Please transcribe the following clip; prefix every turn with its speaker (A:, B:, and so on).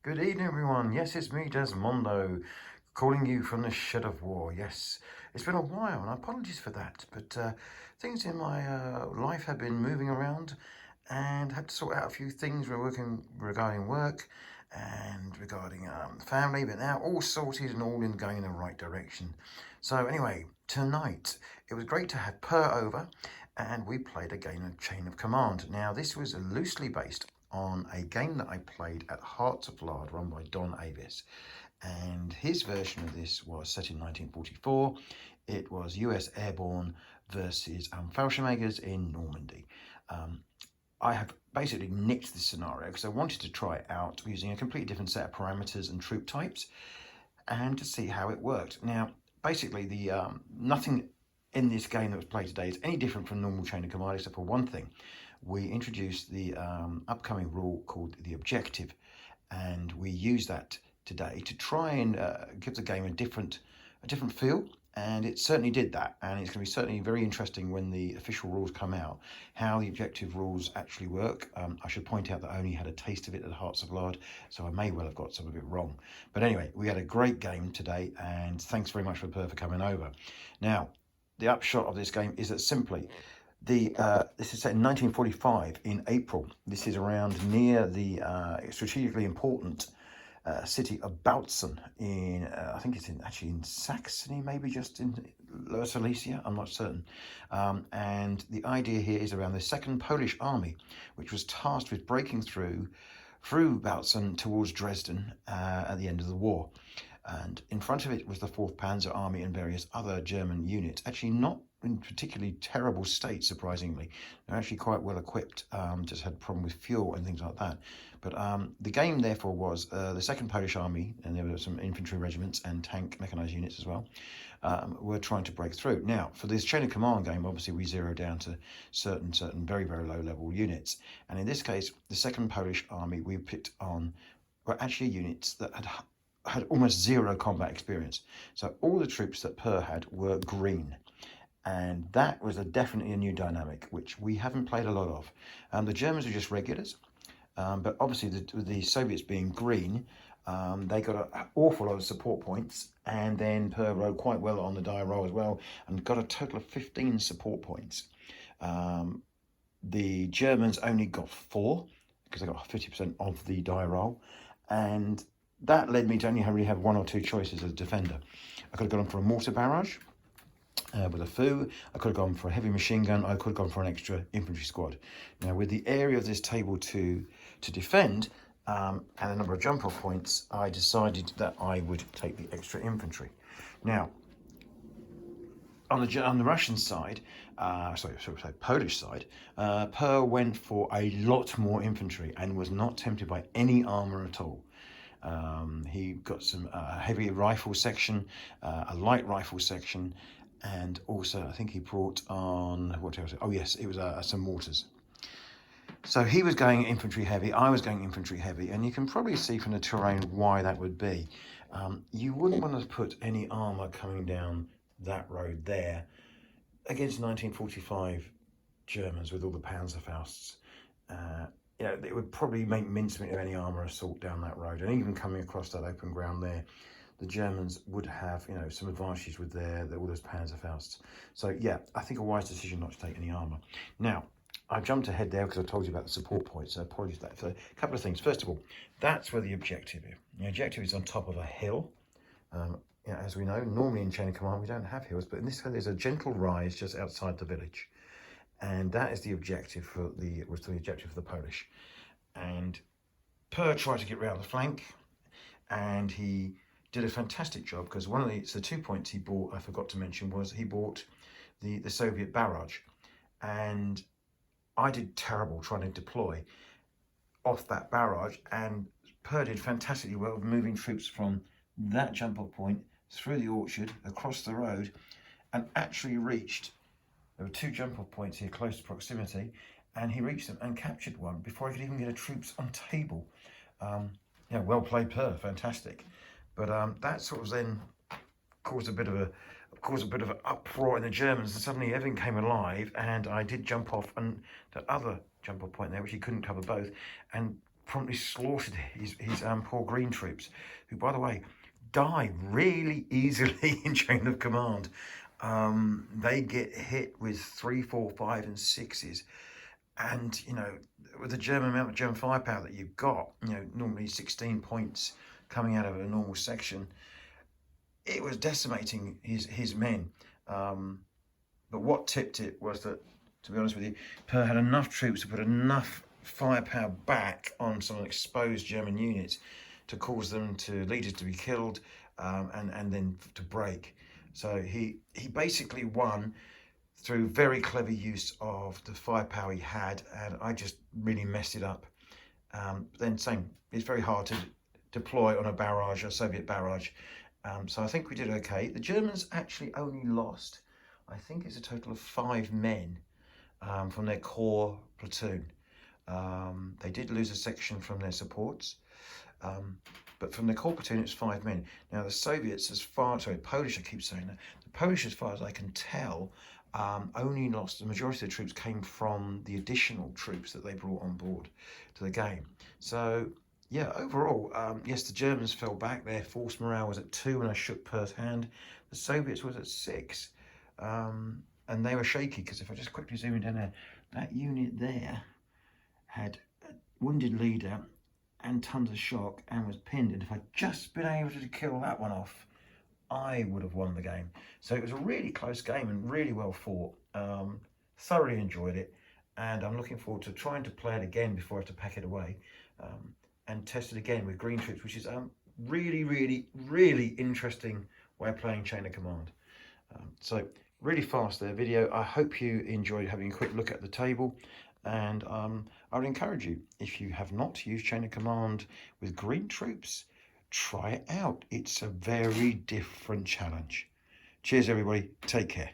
A: Good evening, everyone. Yes, it's me, Desmondo, calling you from the shed of war. Yes, it's been a while, and apologies for that. But things in my life have been moving around, and had to sort out a few things regarding work and regarding family. But now all sorted and all in going in the right direction. So anyway, tonight it was great to have Per over, and we played a game of Chain of Command. Now this was loosely based on a game that I played at Hearts of Lard run by Don Avis. And his version of this was set in 1944. It was US Airborne versus Fallschirmjägers in Normandy. I have basically nicked this scenario because I wanted to try it out using a completely different set of parameters and troop types and to see how it worked. Now, basically, the nothing in this game that was played today is any different from normal Chain of Command except for one thing. We introduced the upcoming rule called the objective, and we use that today to try and give the game a different feel, and it certainly did that. And it's going to be certainly very interesting when the official rules come out, how the objective rules actually work. I should point out that I only had a taste of it at Hearts of Lard, so I may well have got some of it wrong. But anyway, we had a great game today, and thanks very much for Per for coming over. Now, the upshot of this game is that simply this is set in 1945 in April. This is around near the strategically important city of Bautzen in, I think it's actually in Saxony, maybe just in Lower Silesia, I'm not certain. And the idea here is around the Second Polish Army, which was tasked with breaking through Bautzen towards Dresden at the end of the war. And in front of it was the 4th Panzer Army and various other German units, actually not in particularly terrible state, surprisingly. They're actually quite well equipped, just had a problem with fuel and things like that. But the game, therefore, was the 2nd Polish Army, and there were some infantry regiments and tank mechanized units as well, were trying to break through. Now, for this Chain of Command game, obviously we zero down to certain very, very low-level units. And in this case, the 2nd Polish Army we picked on were actually units that had almost zero combat experience. So all the troops that Per had were green. And that was definitely a new dynamic, which we haven't played a lot of. The Germans were just regulars, but obviously the Soviets being green, they got an awful lot of support points, and then Per rode quite well on the die roll as well, and got a total of 15 support points. The Germans only got 4, because they got 50% of the die roll, and that led me to only really have 1 or 2 choices as a defender. I could have gone for a mortar barrage with a foo. I could have gone for a heavy machine gun. I could have gone for an extra infantry squad. Now, with the area of this table to defend and a number of jump off points, I decided that I would take the extra infantry. Now, on the Russian side, Polish side, Per went for a lot more infantry and was not tempted by any armor at all. He got some heavy rifle section, a light rifle section, and also I think he brought on, what else? Oh yes, it was some mortars. So he was going infantry heavy, I was going infantry heavy, and you can probably see from the terrain why that would be. You wouldn't want to put any armour coming down that road there against 1945 Germans with all the Panzerfausts. It would probably make mincemeat of any armour assault down that road, and even coming across that open ground there, the Germans would have, some advantages with all those Panzerfausts. So yeah, I think a wise decision not to take any armour. Now, I've jumped ahead there because I told you about the support points, so apologies for that. So a couple of things. First of all, that's where the objective is. The objective is on top of a hill. As we know, normally in Chain of Command we don't have hills, but in this case there's a gentle rise just outside the village. And that is the objective was the objective for the Polish. And Per tried to get round the flank, and he did a fantastic job, because one of the 2 points he bought, I forgot to mention, was he bought the Soviet barrage. And I did terrible trying to deploy off that barrage, and Per did fantastically well moving troops from that jump off point through the orchard, across the road, and actually reached. There were 2 jump off points here close to proximity, and he reached them and captured one before he could even get a troops on table. Well played, Per, fantastic. But that sort of then caused a bit of an uproar in the Germans, and suddenly everything came alive, and I did jump off and that other jump off point there, which he couldn't cover both, and promptly slaughtered his poor green troops, who, by the way, die really easily in chain of command. They get hit with 3, 4, 5, and 6s, and you know, with the German amount of German firepower that you've got, you know, normally 16 points coming out of a normal section, it was decimating his men. But what tipped it was that, to be honest with you, Per had enough troops to put enough firepower back on some exposed German units to cause them to leaders to be killed, and then to break. So he basically won through very clever use of the firepower he had, and I just really messed it up. Then same, it's very hard to deploy on a barrage, a Soviet barrage. So I think we did okay. The Germans actually only lost, I think it's a total of 5 men from their core platoon. They did lose a section from their supports, but from the core platoon it's 5 men. Now the Soviets, Polish, I keep saying that, the Polish, as far as I can tell, only lost, the majority of the troops came from the additional troops that they brought on board to the game. So yeah, overall, yes, the Germans fell back. Their force morale was at 2 when I shook Per's hand. The Soviets was at 6. And they were shaky, because if I just quickly zoom in down there, that unit there had a wounded leader and tons of shock and was pinned. And if I'd just been able to kill that one off, I would have won the game. So it was a really close game and really well fought. Thoroughly enjoyed it, and I'm looking forward to trying to play it again before I have to pack it away, and test it again with green troops, which is really, really, really interesting way of playing Chain of Command. So really fast there video. I hope you enjoyed having a quick look at the table, and I would encourage you, if you have not used Chain of Command with green troops, try it out. It's a very different challenge. Cheers everybody, take care.